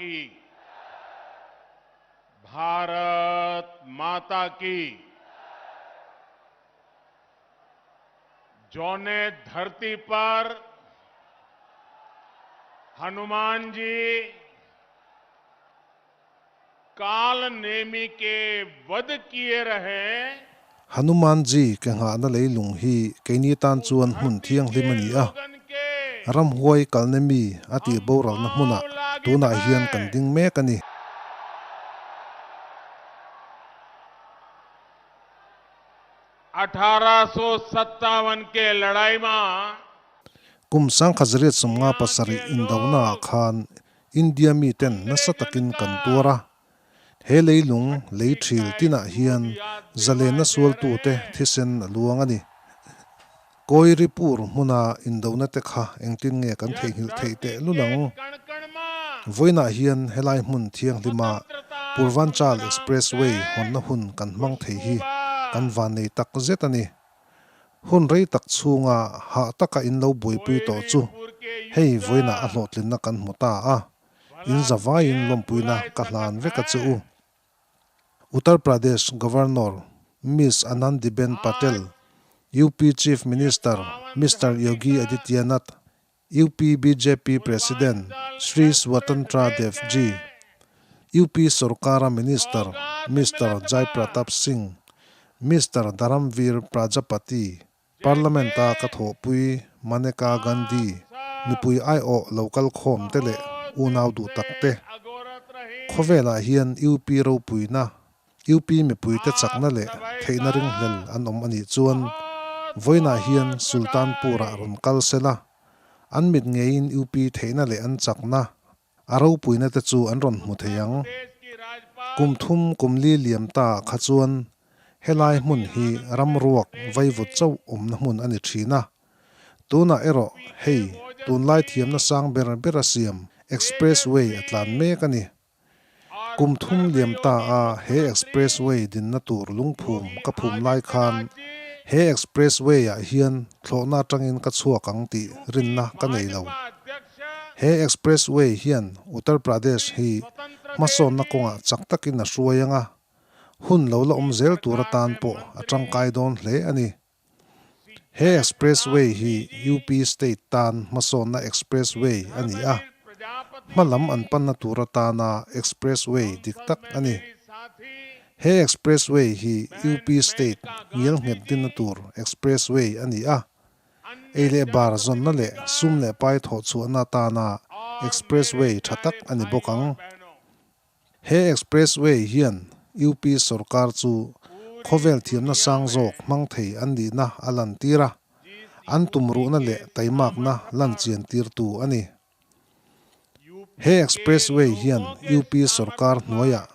की, भारत माता की। जौने धरती पर हनुमान जी काल नेमी के वध किए रहे, हनुमान जी के nga na leilung hi keini tan chuan mun धरती thiang के limani a लोगन के ram huai kalnemi ati हम boral na hmuna पांव लागित tuna hian kan है। ding me kani 1857 के लड़ाई में kum sang khazri chumnga pasari indawna khan india mi ten na satakin kan tura he leilung leithil tina hian zale na sual tu te thisen luangani koiri pur muna indawna te kha engtin nge kan theihil theite lulang कण कण में voina hian helai mun thiang lima स्वतंत्रता purvanchal संग्राम से expressway honna hun kan mang thei hi Khushboo kan van nei tak zetani hun rei tak chunga ha taka in lo buipui to chu Koiripur के hei युद्ध voina a hlotlin na kan muta a in भला zawa in के lompuina भुलाई ka hlan सकत ve ka chu है। Uttar Pradesh Governor Miss Anandiben Patel, आज UP Chief Minister पावन Mr. धरती Yogi का Adityanath, UP BJP President Purvanchal Sri express Swatantra वे Dev के Ji, UP Sarkara Minister सौगात Mr. मिलत Jai बा। Pratap Singh, Mr. Dharamveer Prajapati, जैसे Parlamenta Kathopui Maneka Gandhi, आप सब Mipui IO Local Khom Tele, बहुत दिन Unau Du से Takte, अगोरत रही। Khovela Hian UP Ro Puina, UP Mipui Te Chakna आप Le, सभी Theina का Ring Hlel An Ani Chuan, बहुत Voina Hian बहुत Sultanpura बधाई। Ron Kalsela, An Mit Ngein UP Theina Le An Chakna, Aro Puina Te Chu An Ron Uttar Mutheyang, प्रदेश की राज्यपाल Kumthum Kumli Liam Ta Khachuan, Helai Mun Hi Ramruak Vaivut Chau Na Mun Ani Thina, Tuna Ero, UP के Hei, Tunlai Thiam Na ओजस्वी Sang Berasiam, Expressway तेजस्वी Atlan Mekani, और Kumthum Liam Ta कर्मयोगी A He मुख्यमंत्री Expressway Din Na Tur Lungphum Yogi Kaphum Lai Khan, Adityanath ji He Expressway A Hian Thlona Tangin Ka Chuakang Ti UP Rinna Ka Nei Lo. BJP अध्यक्ष He Expressway Hian Uttar Pradesh Shri Hi Swatantra Dev Mason Na ji Konga Chaktakin Na Suayanga Hun Lo La UP Zel Tura सरकार Tan में Po मंत्री Atangkai Don Hle Ani. Shri He Jaiprakash Expressway Hi ji UP State Tan Mason Na Shri Expressway Ani A. Dharmveer Prajapati Malam ji an pan na tura ta na expressway संसद diktak में ani. मेरी साथी He expressway hi बहन UP State Maneka ngil Gandhi nget ji din na tur expressway ani a. अन्य Eile bar zon na le sum जनप्रतिनिधिगण le pai tho chu na ta na और मेरे expressway thatak प्यारे ani भाइयों bokang. और बहनों, He expressway hian UP sarkar chu पूरी khovel thiam na दुनिया sang में jok mang thei andi na alan tira. जिस An tumru यूपी na के le taimak na सामर्थ्य lan पर chien tir tu ani. UP He के expressway hian लोगों के UP sarkar सामर्थ्य nuaya पर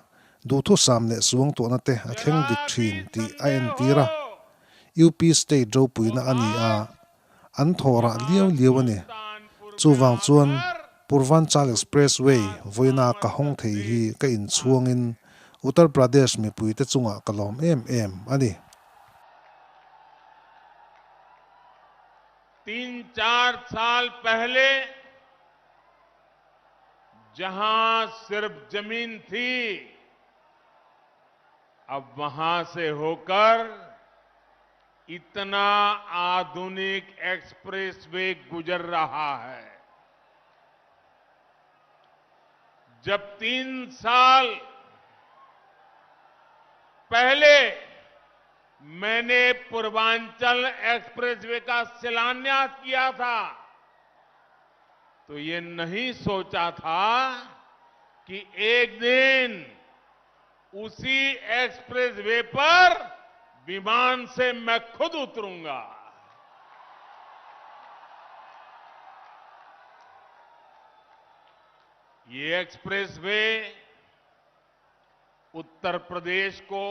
dutu samne suang to na te atheng जरा dik भी thin ti संदेह INT हो ra UP State ro तो puina ani a आज an thora liaw यहाँ liaw ani सुल्तानपुर में chuwang chuan आकर Purvanchal यूपी Expressway का voina ka hong समर्थन thei भी hi ka in दिखावे। chuangin Uttar Pradesh mi pui te chunga kalom em ani 3-4 साल पहले जहां सिर्फ जमीन थी, अब वहां से होकर इतना आधुनिक एक्सप्रेसवे गुजर रहा है। जब 3 साल पहले मैंने पूर्वांचल एक्सप्रेसवे का शिलान्यास किया था, तो ये नहीं सोचा था कि एक दिन उसी एक्सप्रेसवे पर विमान से मैं खुद उतरूंगा। ये एक्सप्रेसवे उत्तर प्रदेश को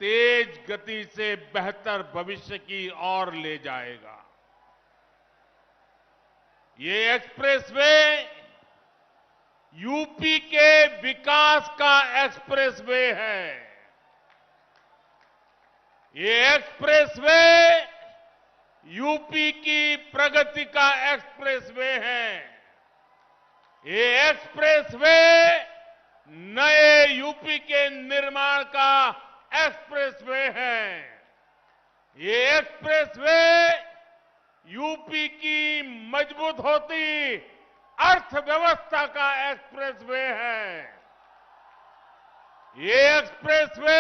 तेज गति से बेहतर भविष्य की ओर ले जाएगा। ये एक्सप्रेसवे यूपी के विकास का एक्सप्रेसवे है। ये एक्सप्रेसवे यूपी की प्रगति का एक्सप्रेसवे है। ये एक्सप्रेसवे नए यूपी के निर्माण का एक्सप्रेसवे है। ये एक्सप्रेसवे यूपी की मजबूत होती अर्थव्यवस्था का एक्सप्रेसवे है। ये एक्सप्रेसवे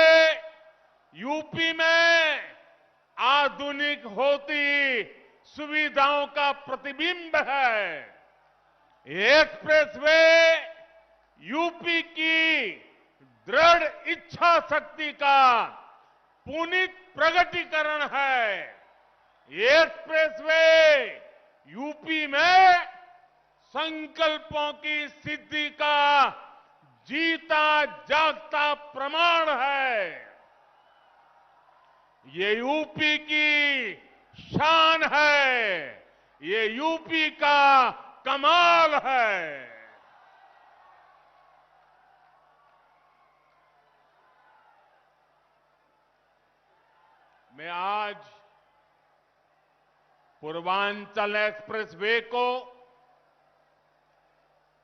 यूपी में आधुनिक होती सुविधाओं का प्रतिबिंब है। ये एक्सप्रेसवे यूपी की दृढ़ इच्छा शक्ति का पुनीत प्रगटीकरण है। ये एक्सप्रेसवे यूपी में संकल्पों की सिद्धि का जीता जागता प्रमाण है। ये यूपी की शान है। ये यूपी का कमाल है। मैं आज पूर्वांचल एक्सप्रेसवे को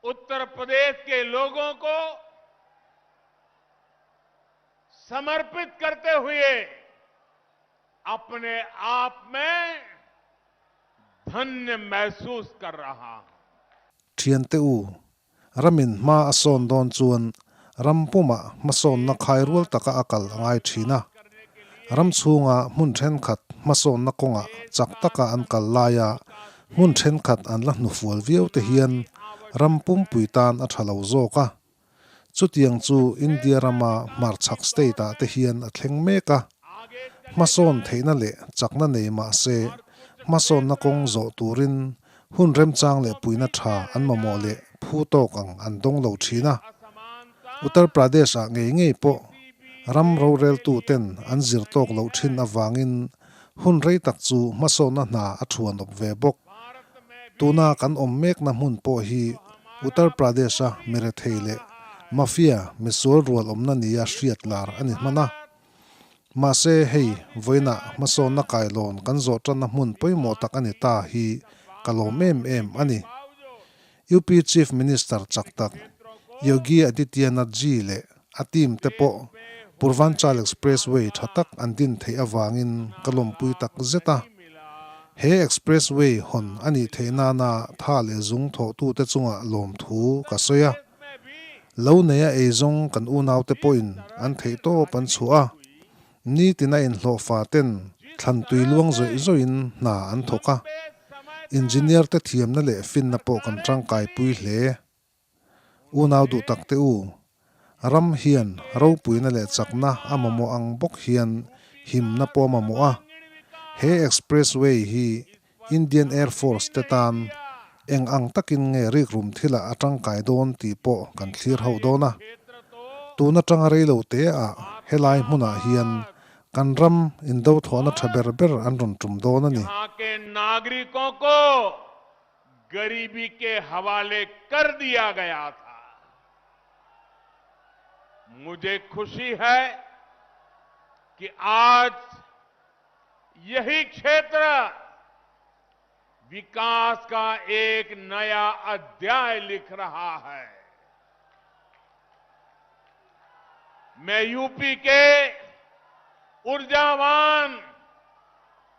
उत्तर प्रदेश के लोगों को समर्पित करते हुए अपने आप में धन्य महसूस कर रहा हूं। Thiante u ramin ma ason don chuan rampuma mason na khairul taka akal angai thina ram chunga mun then khat mason na konga chak taka an kal laya mun then khat an la nu fual viau te hian rampum puitan a thalo zoka chutiang chu India rama marchak state a te hian a thleng meka mason theina le chakna nei ma se mason na kong zo turin hun rem chang le puina tha an mamo le phu tok ang an dong lo thina Uttar Pradesh a ngei po ram ro rel tu ten an zir tok lo thin awangin hun rei tak chu mason na hna a thuan op ve bok tuna kan om mek na mun po hi Uttar Pradesh a mere theile mafia misol rol omna nia hriat lar ani mana ma se hei voina mason na kailon kan zo tan na mun poimo tak ani ta hi kalom em ani UP Chief Minister chaktak Yogi Adityanath ji le atim te po Purvanchal Expressway thatak andin thei awangin kalom pui tak zeta he expressway hon ani theina na tha le zung tho tu te chunga lom thu ka soya lo neya e zong kan u naw te point an thei to pan chua ni tina in hlo fa ten thlan tui luang zoi zoin na an thoka engineer te thiam na le fin na po kan tang kai pui hle u naw du tak te u ram hian ro pui na le chakna amamo ang bok hian him na po mamo a he expressway hi Indian Air Force te tan eng ang takin nge rik rum thila atang kai don ti po kan thlir ho dona tuna tang rei lo te a helai hmuna hian kan ram indo thona thaber ber an ron tum dona ni यहाँ के नागरिकों को गरीबी के हवाले कर दिया गया था। मुझे खुशी है कि आज यही क्षेत्र विकास का एक नया अध्याय लिख रहा है। मैं यूपी के ऊर्जावान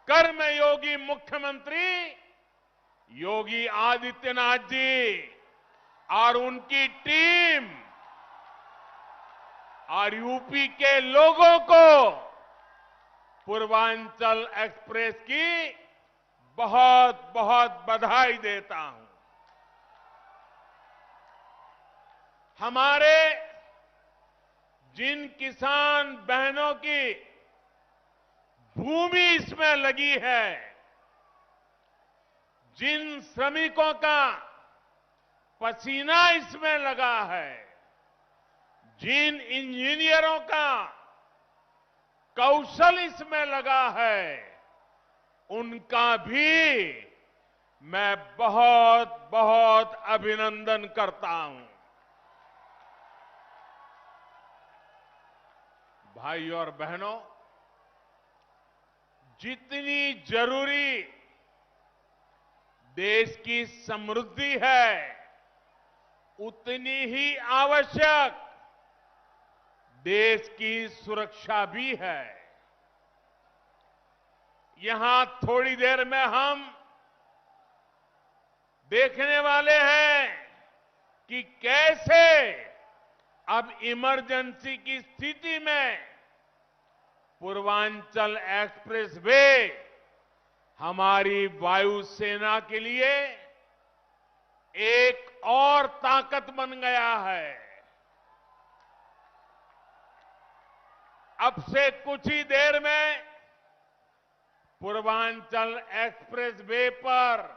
कर्मयोगी मुख्यमंत्री योगी आदित्यनाथ जी और उनकी टीम और यूपी के लोगों को पूर्वांचल एक्सप्रेस की बहुत बहुत बधाई देता हूं। हमारे जिन किसान बहनों की भूमि इसमें लगी है, जिन श्रमिकों का पसीना इसमें लगा है, जिन इंजीनियरों का कौशल इसमें लगा है, उनका भी मैं बहुत बहुत अभिनंदन करता हूं। भाइयों और बहनों, जितनी जरूरी देश की समृद्धि है, उतनी ही आवश्यक देश की सुरक्षा भी है। यहां थोड़ी देर में हम देखने वाले हैं कि कैसे अब इमरजेंसी की स्थिति में पूर्वांचल एक्सप्रेसवे हमारी वायुसेना के लिए एक और ताकत बन गया है। अब से कुछ ही देर में पूर्वांचल एक्सप्रेसवे पर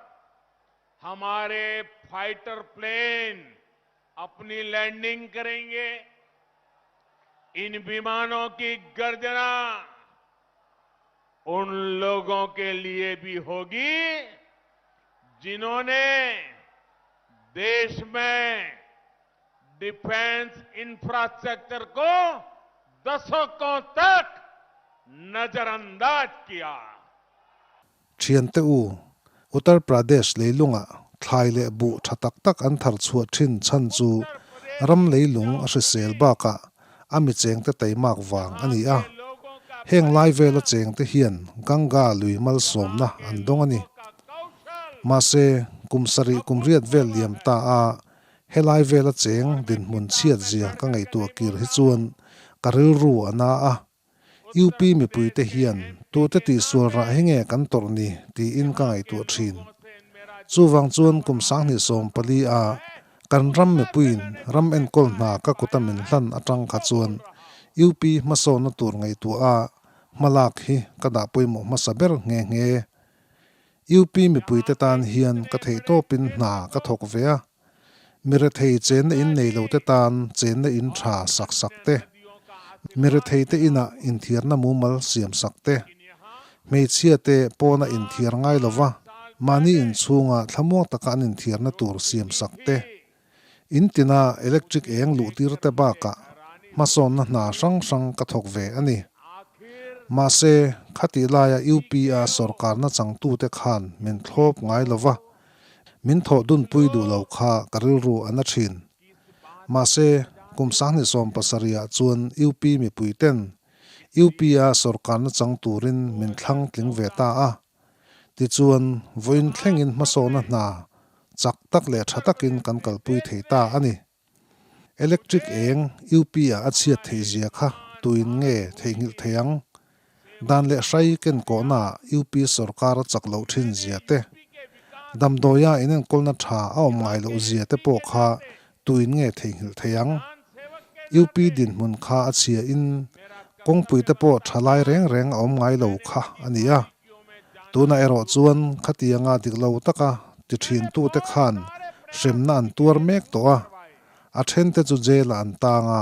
हमारे फाइटर प्लेन अपनी लैंडिंग करेंगे। इन विमानों की गर्जना उन लोगों के लिए भी होगी जिन्होंने देश में डिफेंस इंफ्रास्ट्रक्चर को दशकों तक नजरअंदाज किया। Chiante u Uttar Pradesh leilunga thlai le bu thatak tak an thar chhuat thin chan chu ram leilung a hrisel baka ami cheng te teimak wang ani a heng lai vela cheng te hian ganga lui mal somna an dong ani ma se kumsari kumriat vel liam ta a helai vela cheng din mun chiat zia ka ngai tu kir hi chuan karil ru ana a UP mi pui te hian tu te ti sur ra henge kan tor ni ti in ka ngai tu thin chu wang chuan kum sang ni som pali a kan ram mi puin ram en kol na ka kutamin hlan atang kha chuan UP ma so na tur ngai tu a malak hi ka da pui mo ma saber nge nge UP mi pui te tan hian ka thei to pin na ka thok ve a mire thei chen in nei lo te tan chen na in tha sak sak te mere theite ina in thirna mumal siam sakte mei chia te pona in thir ngai lova mani in chunga thamok taka in thirna tur siam sakte in tina electric eng lu tir te baka mason na na sang sang ka thok ve ani ma se khati laya UP a sarkar na changtu te khan min thlop ngai lova min tho dun pui du lo kha karil ru ana thin ma se kum sang ni som pasaria chuan UP mi puiten UP a sarkar na chang turin min thlang tling ve ta a ti chuan voin thlengin masona na chak tak le thatakin kan kalpui theita ani electric eng UP a achia theizia kha tuin nge theingil theyang dan le sai ken ko na UP sarkar chaklo thin zia te damdoya inen kolna tha aw mai lo zia te po kha tuin nge theingil theyang UP din mun kha achia in kongpui te po thalai reng reng om ngai lo kha ania tuna ero chuan khatianga diklo taka ti thin tu te khan semna an tur mek to a then te chu jela an tanga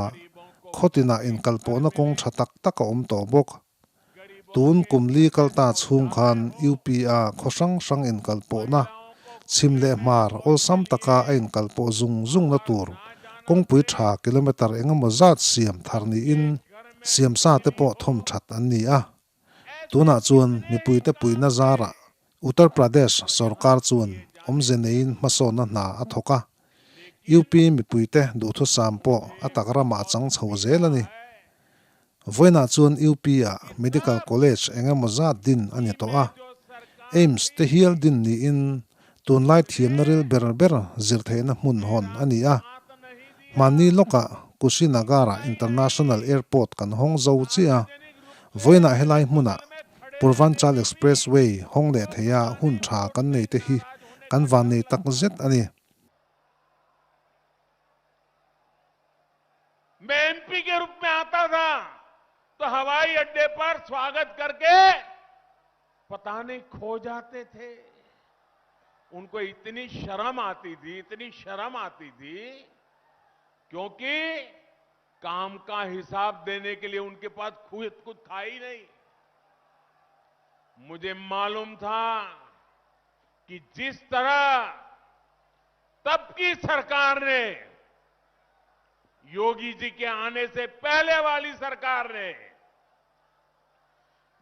khotina in kalpo na kong thatak tak om to bok tun kumli kalta chung khan UP a khosang sang in kalpo na chimle mar ol sam taka in kalpo zung zung na tur kong pui tha kilometer engemaw zat siam tharni in siam sa te po thom that an ni a tuna chuan mi pui te pui na zara Uttar Pradesh sarkar chuan omzenein masona na athoka UP mi pui te du thu sam po atakra ma chang chho zelani voina chuan UP a medical college engemaw zat din ani to a AIMS te hial din ni in tunlai thiam na ril ber ber zir theina mun hon ani a mani loka Kushinagara International Airport kan hong zo chia voina helai muna Purvanchal Expressway hong le theya hun tha kan nei te hi kan van nei tak zet ani मैं MP के रूप में आता था तो हवाई अड्डे पर स्वागत करके पता नहीं खो जाते थे। उनको इतनी शर्म आती थी क्योंकि काम का हिसाब देने के लिए उनके पास कुछ था ही नहीं। मुझे मालूम था कि जिस तरह तब की सरकार ने योगी जी के आने से पहले वाली सरकार ने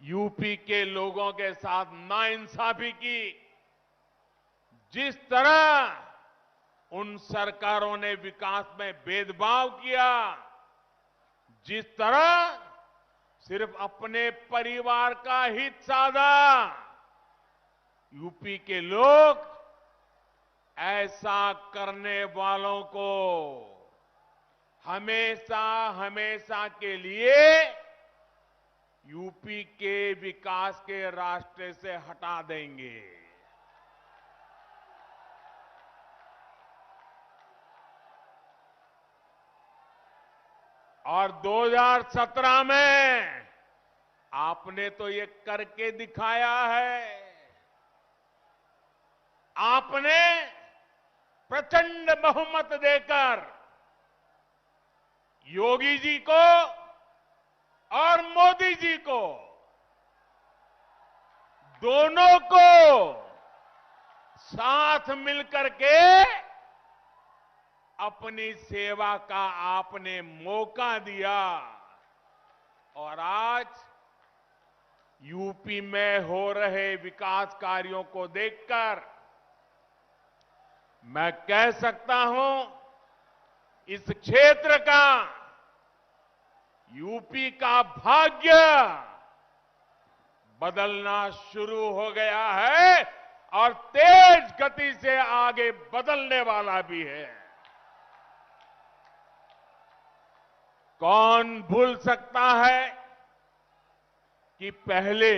यूपी के लोगों के साथ नाइंसाफी की, जिस तरह उन सरकारों ने विकास में भेदभाव किया, जिस तरह सिर्फ अपने परिवार का हित साधा। यूपी के लोग ऐसा करने वालों को हमेशा हमेशा के लिए यूपी के विकास के रास्ते से हटा देंगे। और 2017 में आपने तो ये करके दिखाया है। आपने प्रचंड बहुमत देकर योगी जी को और मोदी जी को, दोनों को साथ मिलकर के अपनी सेवा का आपने मौका दिया। और आज यूपी में हो रहे विकास कार्यों को देखकर मैं कह सकता हूं, इस क्षेत्र का, यूपी का भाग्य बदलना शुरू हो गया है और तेज गति से आगे बदलने वाला भी है। कौन भूल सकता है कि पहले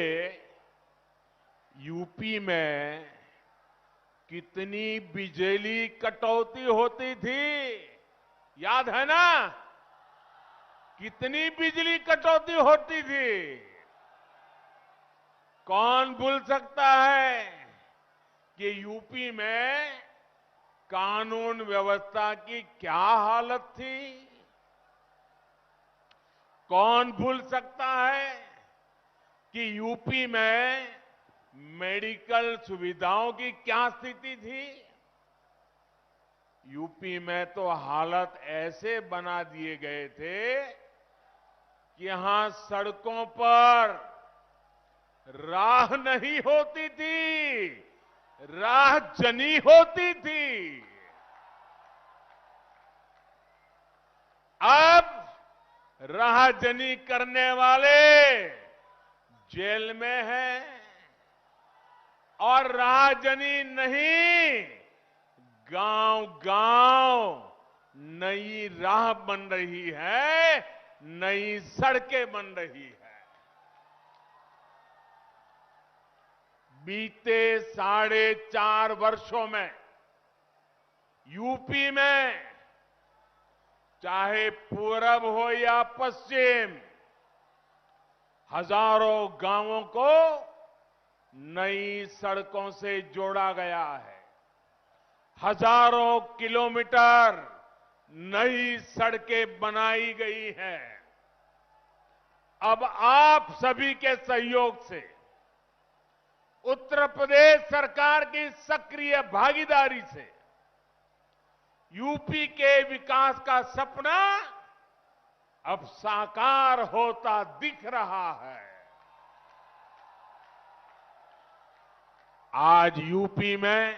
यूपी में कितनी बिजली कटौती होती थी? याद है ना? कितनी बिजली कटौती होती थी? कौन भूल सकता है कि यूपी में कानून व्यवस्था की क्या हालत थी? कौन भूल सकता है कि यूपी में मेडिकल सुविधाओं की क्या स्थिति थी? यूपी में तो हालत ऐसे बना दिए गए थे कि यहां सड़कों पर राह नहीं होती थी, राह जनी होती थी। अब राहजनी करने वाले जेल में हैं और राहजनी नहीं, गांव-गांव नई राह बन रही है, नई सड़कें बन रही है। बीते 4.5 वर्षों में यूपी में चाहे पूरब हो या पश्चिम, हजारों गांवों को नई सड़कों से जोड़ा गया है। हजारों किलोमीटर नई सड़कें बनाई गई हैं। अब आप सभी के सहयोग से, उत्तर प्रदेश सरकार की सक्रिय भागीदारी से यूपी के विकास का सपना अब साकार होता दिख रहा है। आज यूपी में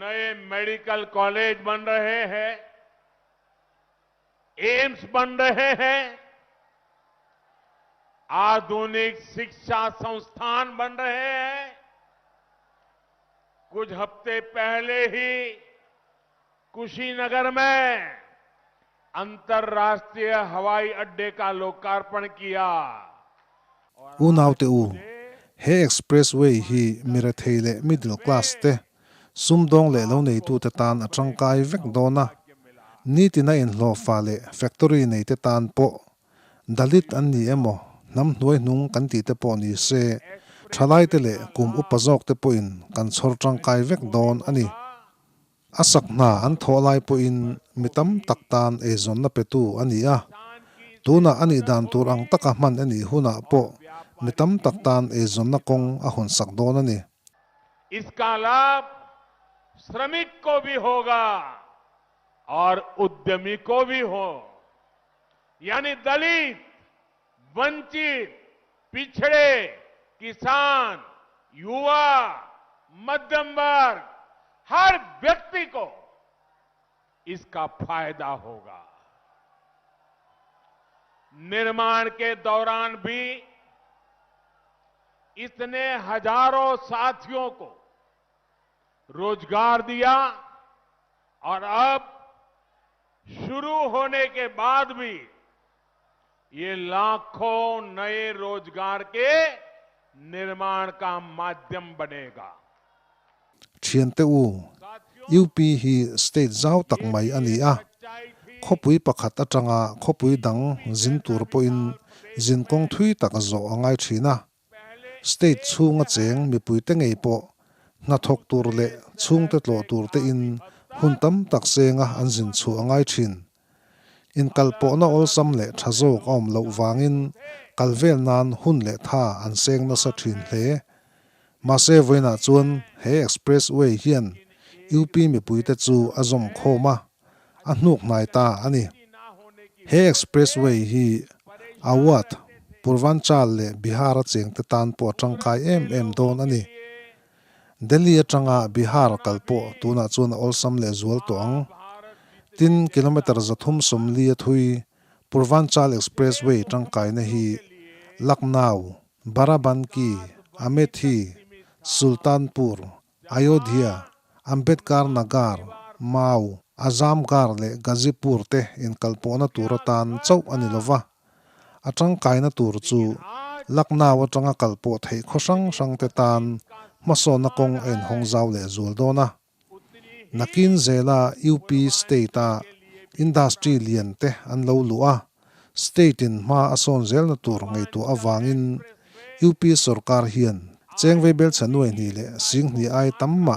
नए मेडिकल कॉलेज बन रहे हैं, एम्स बन रहे हैं, आधुनिक शिक्षा संस्थान बन रहे हैं। कुछ हफ्ते पहले ही कुशीनगर में अंतर्राष्ट्रीय हवाई अड्डे का लोकार्पण किया। उनावते उ हे एक्सप्रेसवे ही मिराथेले मिडिल क्लास ते सुमदोंग ले लो nei tu te tan atangkai vek dona नीति ना इन लो फाले फैक्ट्री नहीं ते तान पो दलित अन्नी एमो नम नुई नुंग कंती ते पो नि से ठलाई ते ले कुम उपजोक ते पो इन कंसोर trangkai vek don ani asak na an tholai po in mitam taktan e zon na petu ani a tuna ani dan turang taka man ani huna po mitam taktan e zon na kong a hun sak don ani इसका लाभ श्रमिक को भी होगा और उद्यमी को भी हो, यानी दलित, वंचित, पिछड़े, किसान, युवा, मध्यम वर्ग, हर व्यक्ति को इसका फायदा होगा। निर्माण के दौरान भी इसने हजारों साथियों को रोजगार दिया और अब शुरू होने के बाद भी ये लाखों नए रोजगार के निर्माण का माध्यम बनेगा। Chiante u UP hi state zau tak mai ani a khopui pakhat atanga khopui dang zin tur po in zin kong thui tak zo angai thina state chunga cheng mi pui te ngei po na thok tur le chung te tlo tur te in huntam tak senga an zin chu angai thin in kalpo na ol sam le thazo om lo wangin kalvel nan hun le tha an seng na sa thin hle mase voina chuan he expressway hian UP mi puite chu azom khoma a hnuk nai ta ani he expressway hi awat purvanchal le bihar cheng te tan po tangkai em don ani delhi atanga bihar kalpo tuna chun olsam le zual tong 3 kilometer zathum somli thui purvanchal expressway tangkai na hi Lucknow Barabanki Amethi Sultanpur Ayodhya Ambedkar Nagar Mau Azamgarh le Gazipur te in kalpona turatan chau anilova atang kaina tur chu Lucknow atanga kalpo thei khosang sang te tan masona kong en hongzau le zuldona nakin zela UP state a industry lian te an lo lua state in ma ason zel na tur ngai tu awangin UP sarkar hian chengve bel chanoi ni le sing ni ai tamma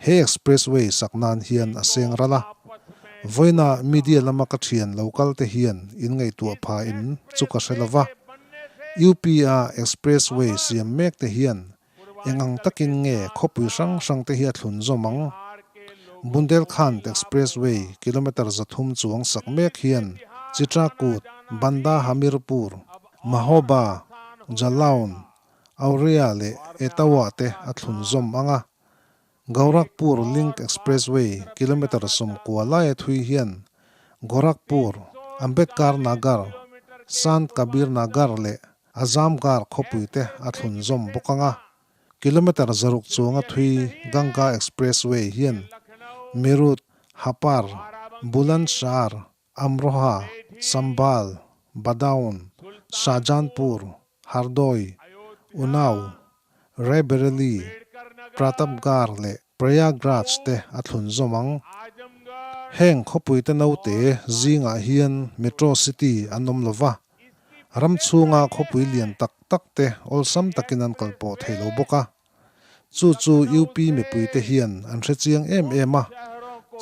he expressway saknan hian aseng rala voina media lama ka thian local te hian in ngai tu pha in chuka selawa UP a expressway siam mek te hian engang takin nge khopui sang sang te hi thlun zomang Bundelkhand expressway kilometer zathum chuang sak mek hian Chitrakoot Banda Hamirpur Mahoba Jalaun Auria le Etawah te athlun zom anga Gorakhpur Link Expressway kilometer som kuala e thui hian Gorakhpur Ambedkar Nagar Sant Kabir Nagar le Azamgarh khopui te athlun zom bokanga kilometer zaruk chuanga thui Ganga Expressway hian Meerut Hapar Bulandshahr Amroha Sambhal Badaun Shahjahanpur Hardoi Unnao Raebareli Pratapgarh le Prayagraj te athlun zomang heng khopui te note zinga hian metro city anom lova ram chunga khopui lian tak tak te olsam takinan kalpo thelo boka chu UP me pui te hian an hre chiang em a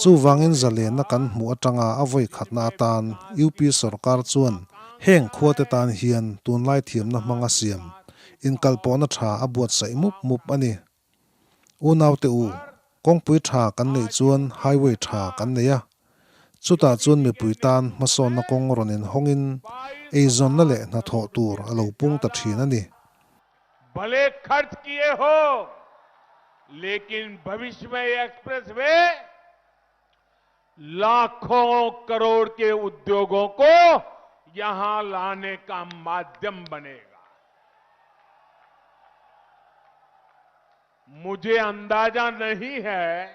chu wangin zalen na kan mu atanga avoi khatna tan UP sarkar chuan heng khuate tan hian tunlai thiam na manga siam in kalpona tha abuat sai mup ani unaw te u kongpui tha kan nei chuan highway tha kan neya chuta chuan me pui tan mason na kong ronin hongin eizon na le na tho tur alo pung ta thin ani भले खर्च किए हो लेकिन भविष्य में ये expressway लाखों करोड़ के उद्योगों को यहां लाने का माध्यम बनेगा। मुझे अंदाजा नहीं है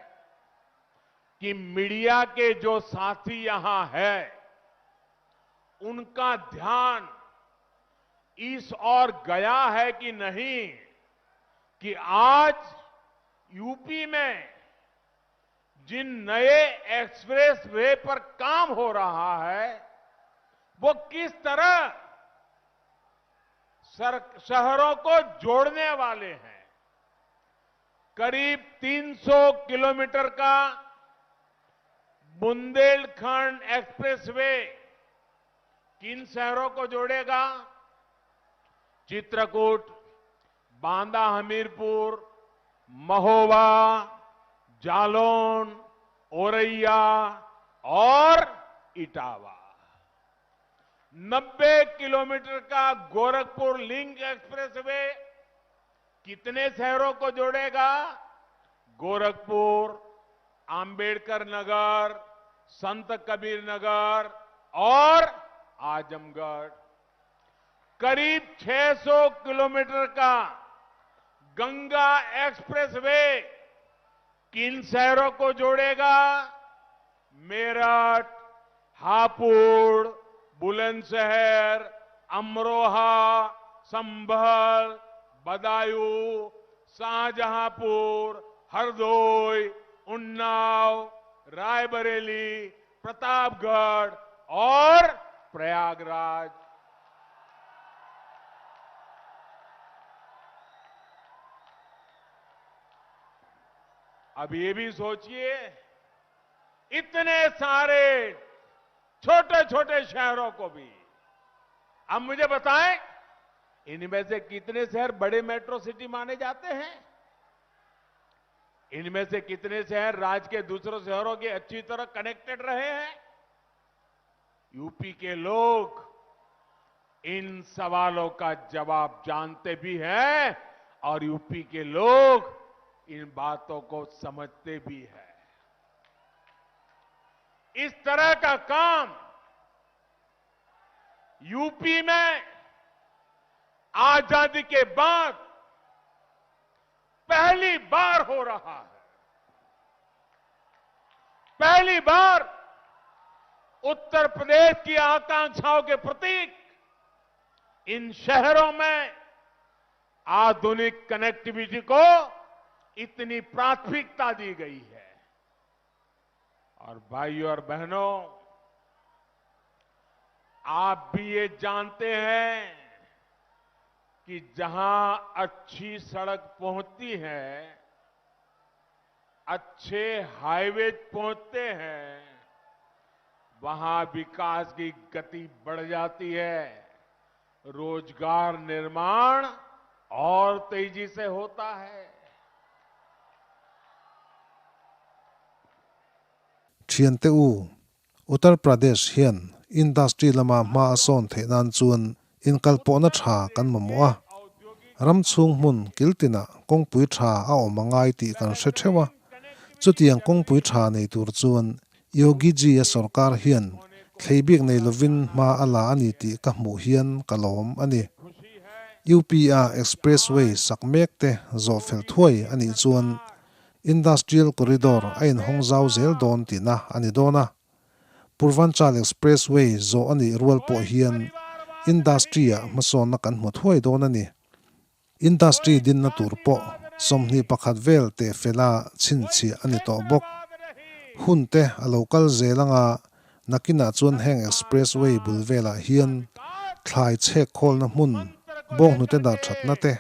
कि मीडिया के जो साथी यहां है उनका ध्यान इस ओर गया है कि नहीं कि आज यूपी में जिन नए एक्सप्रेस वे पर काम हो रहा है वो किस तरह शहरों को जोड़ने वाले हैं। करीब 300 किलोमीटर का बुंदेलखंड एक्सप्रेसवे किन शहरों को जोड़ेगा? चित्रकूट, बांदा हमीरपुर, महोबा, जालौन, औरैया और इटावा। 90 किलोमीटर का गोरखपुर लिंक एक्सप्रेसवे कितने शहरों को जोड़ेगा? गोरखपुर, आंबेडकर नगर, संत कबीर नगर और आजमगढ़। करीब 600 किलोमीटर का गंगा एक्सप्रेसवे किन शहरों को जोड़ेगा? मेरठ, हापुड़, बुलंदशहर, अमरोहा, संभल, बदायूं, शाहजहांपुर, हरदोई, उन्नाव, रायबरेली, प्रतापगढ़ और प्रयागराज। अब ये भी सोचिए, इतने सारे छोटे छोटे शहरों को भी। अब मुझे बताएं, इनमें से कितने शहर बड़े मेट्रो सिटी माने जाते हैं? इनमें से कितने शहर राज्य के दूसरे शहरों के अच्छी तरह कनेक्टेड रहे हैं? यूपी के लोग इन सवालों का जवाब जानते भी हैं और यूपी के लोग इन बातों को समझते भी हैं। इस तरह का काम यूपी में आजादी के बाद पहली बार हो रहा है। पहली बार उत्तर प्रदेश की आकांक्षाओं के प्रतीक इन शहरों में आधुनिक कनेक्टिविटी को इतनी प्राथमिकता दी गई है। और भाइयों और बहनों, आप भी ये जानते हैं कि जहां अच्छी सड़क पहुंचती है, अच्छे हाईवे पहुंचते हैं, वहां विकास की गति बढ़ जाती है, रोजगार निर्माण और तेजी से होता है। Chiante u Uttar Pradesh hian industry lama ma ason the nan chuan in kalpona tha kan mamoa ram chung mun kiltina kongpui tha a omangai ti kan hre thewa chutiang kongpui tha nei tur chuan Yogi ji a sarkar hian thleibik nei lovin ma ala ani ti ka hmu hian kalom ani UPA expressway sakmek te zo fel thuai ani chuan industrial corridor ain hongzau zel don tina ani dona Purvanchal expressway zo ani rual po hian industry mason na kan hmuthoi don ani industry din na turpo somni pakhat vel te fela chinchi ani to bok hunte a local zelanga nakina chuan heng expressway bulvela hian thlai chhek khol na mun bok nu te da thatna te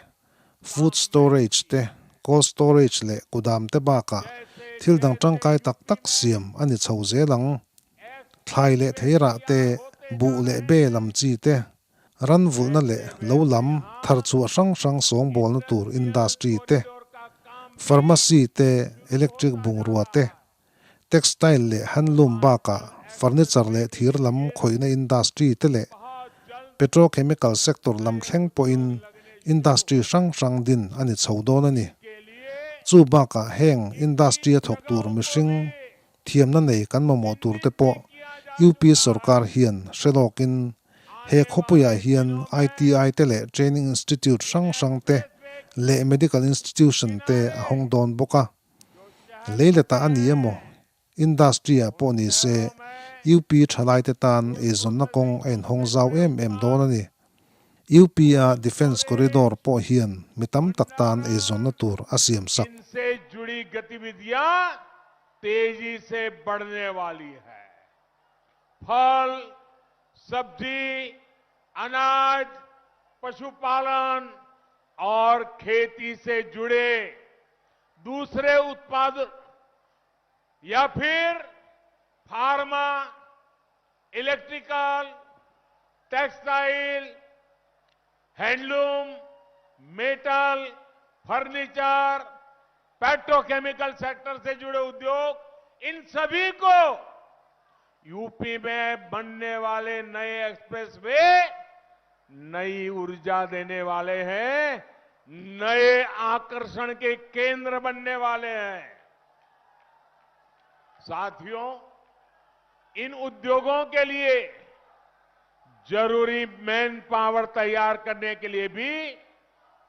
food storage te cold storage le kudam te baka thildang tangkai tak tak siam ani chho zelang thlai le theira te bu le be lam chi te ran vulna le lo lam thar chu sang sang song bol na tur industry te pharmacy te electric bungrua te textile le handloom baka furniture le thir lam khoina industry te le petrochemical sector lam thleng po in industry sang sang din ani chhodon ani chu baka heng industry thok tur mishing thiamna nei kan mamo tur te po UP sarkar hian shelokin he khopuya hian ITI te le training institute sang sang te le medical institution te hongdon boka leila ta ani emo industry po ni se UP thalai te tan e zonna kong en hongzau em don ani UPA defense corridor po hian mitam taktan e zonna tur asiam sak इनसे जुड़ी गतिविधियां तेजी से बढ़ने वाली है। फल, सब्जी, अनाज, पशुपालन और खेती से जुड़े दूसरे उत्पाद या फिर pharma, electrical, textile, handloom, metal, furniture, petrochemical sector से जुड़े उद्योग, इन सभी को यूपी में बनने वाले नए एक्सप्रेसवे नई ऊर्जा देने वाले हैं, नए आकर्षण के केंद्र बनने वाले हैं। साथियों, इन उद्योगों के लिए जरूरी मैन पावर तैयार करने के लिए भी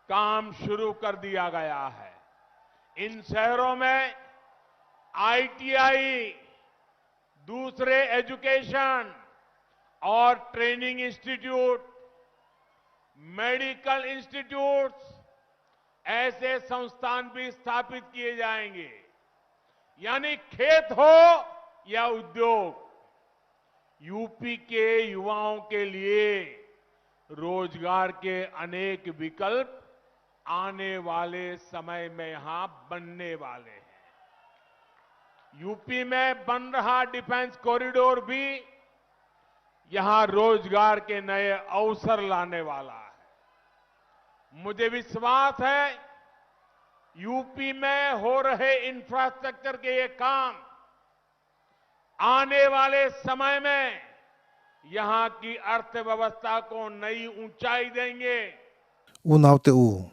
काम शुरू कर दिया गया है। इन शहरों में आईटीआई, दूसरे एजुकेशन और ट्रेनिंग इंस्टीट्यूट, मेडिकल इंस्टीट्यूट्स, ऐसे संस्थान भी स्थापित किए जाएंगे। यानी खेत हो या उद्योग, यूपी के युवाओं के लिए रोजगार के अनेक विकल्प आने वाले समय में यहां बनने वाले हैं। यूपी में बन रहा डिफेंस कॉरिडोर भी यहां रोजगार के नए अवसर लाने वाला है। मुझे विश्वास है यूपी में हो रहे इंफ्रास्ट्रक्चर के ये काम आने वाले समय में यहां की अर्थव्यवस्था को नई ऊंचाई देंगे। unaute u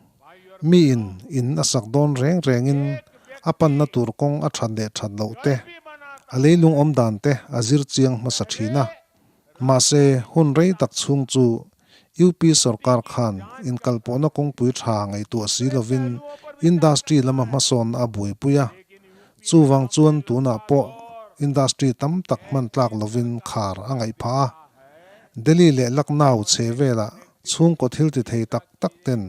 mi in asak don reng rengin apan na tur kong a that le that lo te aleilung om dan te azir chiang ma sathina ma se hun rei tak chung chu UP sarkar khan in kalpona kong pui tha ngai tu si lovin industry lama mason abui puya chuwang chuan tu na po industry tam tak man tlak lovin khar angai pha Delhi le Lucknow che vela chung ko thil ti thei tak tak ten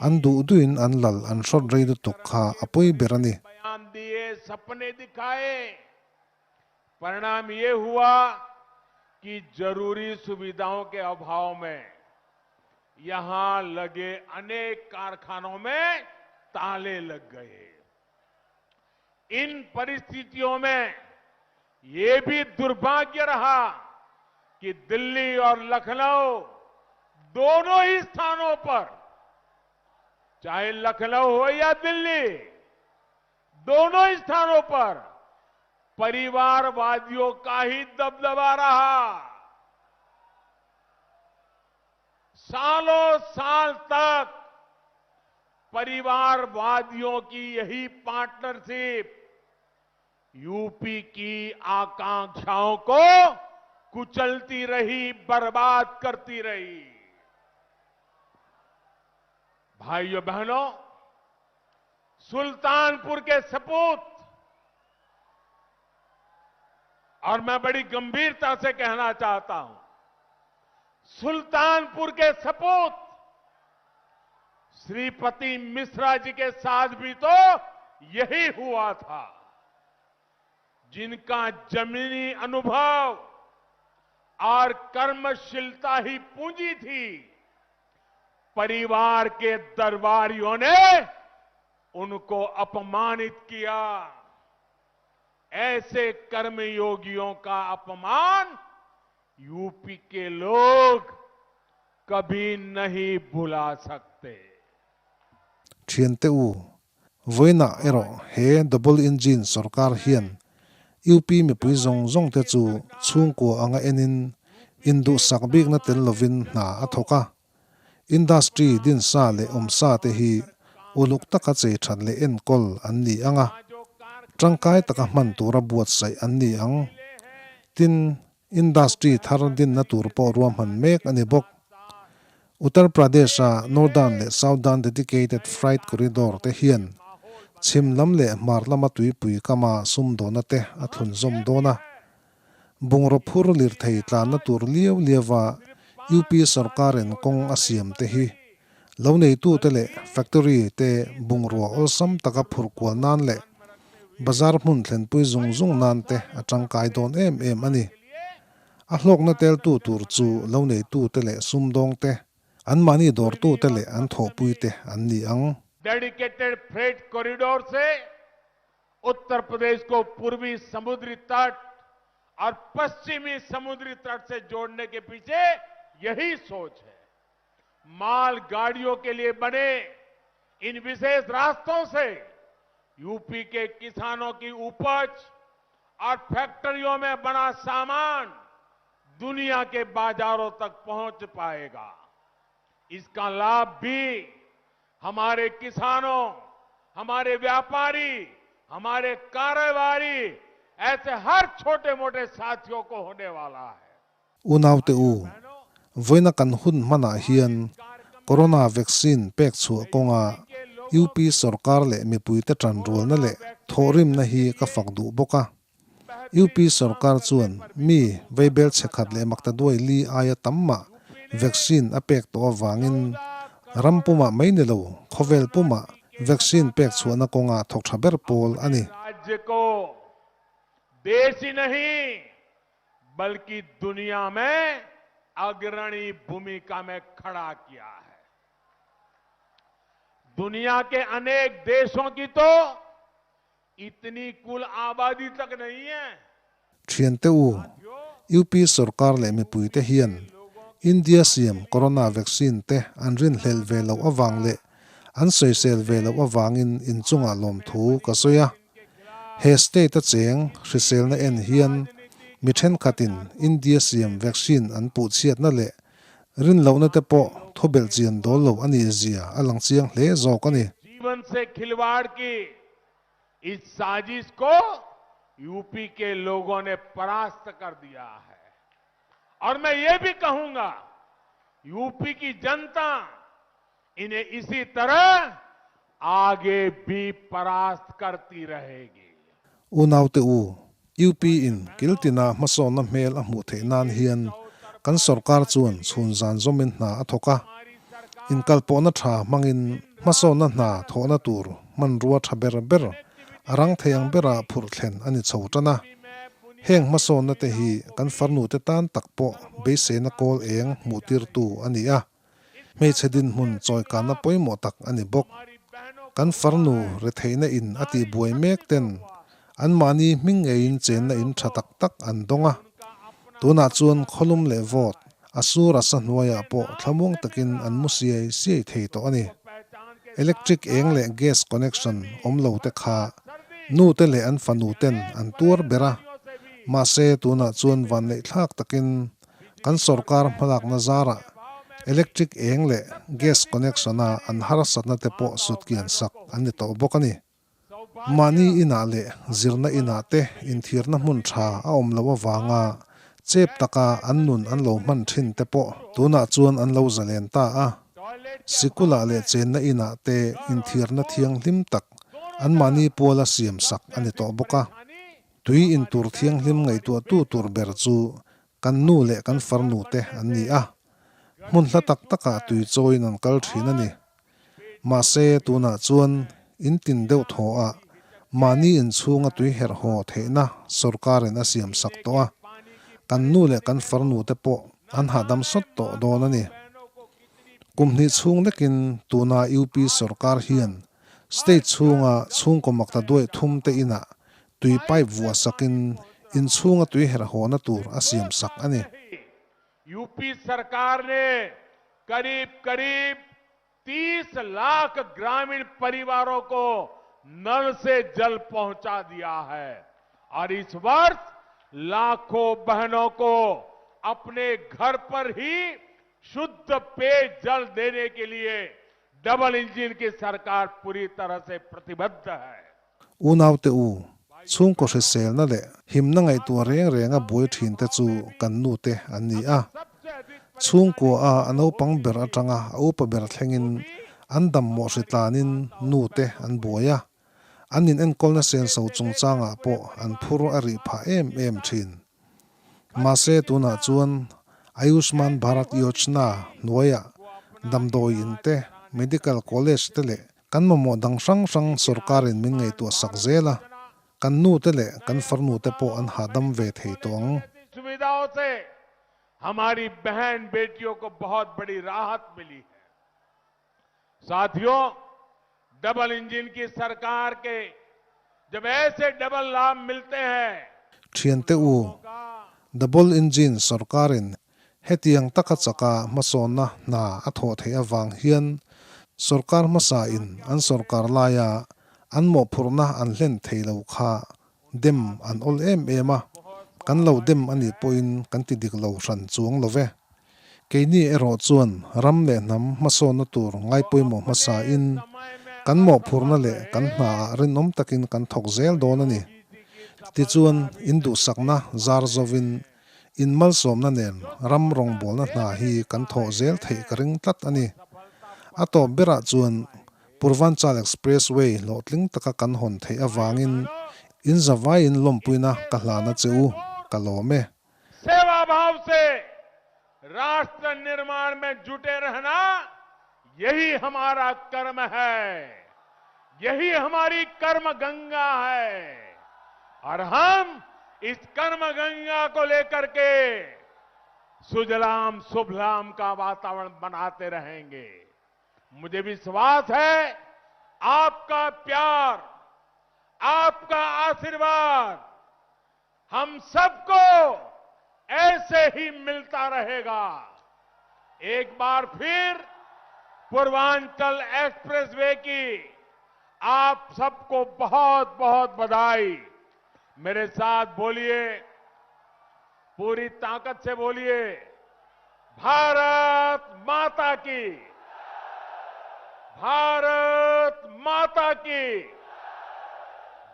an du duin an lal an shot rei du tuk kha apoi berani बयान दिए, सपने दिखाए, परिणाम ये हुआ कि जरूरी सुविधाओं के अभाव में यहां लगे अनेक कारखानों में ताले लग गए। इन परिस्थितियों में ये भी दुर्भाग्य रहा कि दिल्ली और लखनऊ दोनों ही स्थानों पर, चाहे लखनऊ हो या दिल्ली, दोनों ही स्थानों पर परिवारवादियों का ही दबदबा रहा। सालों साल तक परिवारवादियों की यही पार्टनरशिप यूपी की आकांक्षाओं को कुचलती रही, बर्बाद करती रही। भाइयों बहनों, सुल्तानपुर के सपूत, और मैं बड़ी गंभीरता से कहना चाहता हूं, सुल्तानपुर के सपूत श्रीपति मिश्रा जी के साथ भी तो यही हुआ था। जिनका जमीनी अनुभव और कर्मशीलता ही पूंजी थी, परिवार के दरबारियों ने उनको अपमानित किया। ऐसे कर्मयोगियों का अपमान यूपी के लोग कभी नहीं भुला सकते। thiante u voina ero he double engine sarkar hian UP mi pui zong zong te chu chung ko anga enin indu sakbik na tel lovin na athoka industry din sa le sa te hi uluk taka che than le en kol an ni anga trangkai taka man tura buat sai an ni ang tin industry thar din na tur po ruam han mek ani bok Uttar Pradesh Northern le Southern dedicated freight corridor te hian chimlam le marlama tui pui kama sum dona te athun zom dona bungro phur lir thei tla na tur liaw liawa UP sarkaren kong asiam te hi lo nei tu te le factory te bungro osam taka phur kwal nan le bazar mun thlen pui zung zung nan te atangkai don em ani a hlok na tel tu tur chu lo nei tu te le sum dong te an mani dor tu te le an tho pui te an ni ang dedicated freight corridor से उत्तर प्रदेश को पूर्वी समुद्री तट और पश्चिमी समुद्री तट से जोड़ने के पीछे यही सोच है। माल गाड़ियों के लिए बने इन विशेष रास्तों से यूपी के किसानों की उपज और फैक्ट्रियों में बना सामान दुनिया के बाजारों तक पहुंच पाएगा। इसका लाभ भी हमारे किसानों, हमारे व्यापारी, हमारे कारोबारी ऐसे हर छोटे मोटे साथियों को होने वाला है। unaw te u voina kan hun mana hian corona vaccine pek chu konga UP sarkar le mipui te tran rol na le thorim na hi ka fakdu boka UP sarkar chuan mi veibel chekhat le makta doi li aya tamma vaccine apek to awangin rampuma maine lo khovel puma vaccine pek chuana konga thok thaber pol ani राज्य को देश ही नहीं बल्कि दुनिया में अग्रणी भूमिका में खड़ा किया है। दुनिया के अनेक देशों की तो इतनी कुल आबादी तक नहीं है। thiante u UP sarkar le mipui te hian India siam corona vaccine te anrin hlel velo awang le an soisel velo awangin inchunga lom thu ka soya he state ta cheng hrisel na en hian mithen khatin India siam vaccine an pu chiat na le rin lo na te po thobel chian dol lo ani zia alang chiang hle zo ka ni जीवन से खिलवाड़ की इस साजिश को UP के लोगों ने परास्त कर दिया है और मैं ये भी कहूंगा यूपी की जनता इन्हें इसी तरह आगे भी परास्त करती रहेगी। unaw te u UP in kiltina mason na mel a mu the nan hian kan sarkar chuan chhun zan zomin na athoka in kalpo na tha mangin mason na na thona tur man ruwa thaber ber arang theyang bera phur thlen ani chhotana heng mason na te hi kan farnu te tan takpo be se na kol eng mutir tu ani a me chedin mun choi kana poimo tak ani bok kan farnu re theina in ati buai mek ten an mani ming ein chen na in thatak tak an donga tuna chuan kholum le vot asura sa hnuaya po thamung takin an musiai siai thei to ani electric eng le gas connection omlo te kha nu te le an fanu ten an tur bera ma se tuna chuan van le thlak takin kan sarkar phalak na zara electric eng le gas connection a an harasat na te po sut kian sak ani to bokani mani ina le zirna ina te in thirna mun tha a om lo wanga chep taka an nun an lo man thin te po tuna chuan an lo zalen ta a sikula le chen na ina te in thirna thiang hlim tak an mani pola siam sak ani to boka tui in tur thiang hlim ngai tu tur ber chu kan nu le kan farnu te an ni a mun hla tak taka tui choi nan kal thin ani ma se tuna chuan in tin deuh tho a mani in chunga tui her ho theina sarkar en asiam sak to a kan nu le kan farnu te po an hadam sot to don ani kumni chung lekin tuna UP sarkar hian state chunga chung ko makta doi thum te ina tui pai vuwa sakin in chunga tui her ho na tur asiam sak ani UP सरकार ने करीब करीब 30 लाख ग्रामीण परिवारों को नल से जल पहुंचा दिया है और इस वर्ष लाखों बहनों को अपने घर पर ही शुद्ध पेयजल देने के लिए डबल इंजन की सरकार पूरी तरह से प्रतिबद्ध है unaw te u chung ko se sel na le himna ngai tu reng renga boi thin te chu kan nu te ani a chung ko a ano pang ber atanga au pa ber thlengin andam mo ritlanin nu te an boya anin en kolna sen so chung changa po an phur ari pha em thin ma se tuna chuan ayushman bharat yojana noya damdoi in te medical college te le kan mo dang sang sang sarkarin min ngai tu sakzela kan nu te le kan farnu te po an hadam ve thei tong सुविधाओं से हमारी बहन बेटियों को बहुत बड़ी राहत मिली है। साथियों, डबल इंजन की सरकार के जब ऐसे डबल लाभ मिलते हैं thiante u double engine sarkarin hetiang taka chaka masona na atho thei awang hian sarkar masa in an sarkar laya an mo phurna an hlen theilo kha dem an ol ema kan lo dem ani point kan ti dik lo ran chuang love keini ero chuan ram le nam masona tur ngai poimo masa in kan mo phurna le kan hna rin nom takin kan thok zel don ani ti chuan indu sakna zarzovin inmal somna nen ram rong bolna hna hi kan tho zel thei ka ring tlat ani ato bera chuan Purvanchal Expressway lotling taka kan hon thei awangin in zawai in lompuina ka hlana cheu kalome सेवा भाव से राष्ट्र निर्माण में जुटे रहना यही हमारा कर्म है, यही हमारी कर्म गंगा है और हम इस कर्म गंगा को लेकर के सुजलाम सुफलाम का वातावरण बनाते रहेंगे। मुझे विश्वास है आपका प्यार, आपका आशीर्वाद हम सबको ऐसे ही मिलता रहेगा। एक बार फिर पूर्वांचल एक्सप्रेसवे की आप सबको बहुत बहुत बधाई। मेरे साथ बोलिए, पूरी ताकत से बोलिए, भारत माता की, भारत माता की,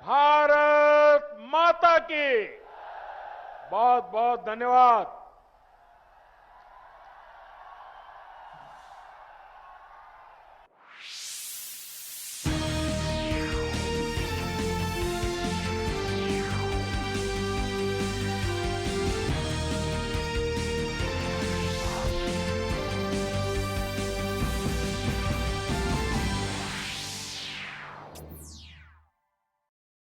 भारत माता की। बहुत बहुत धन्यवाद।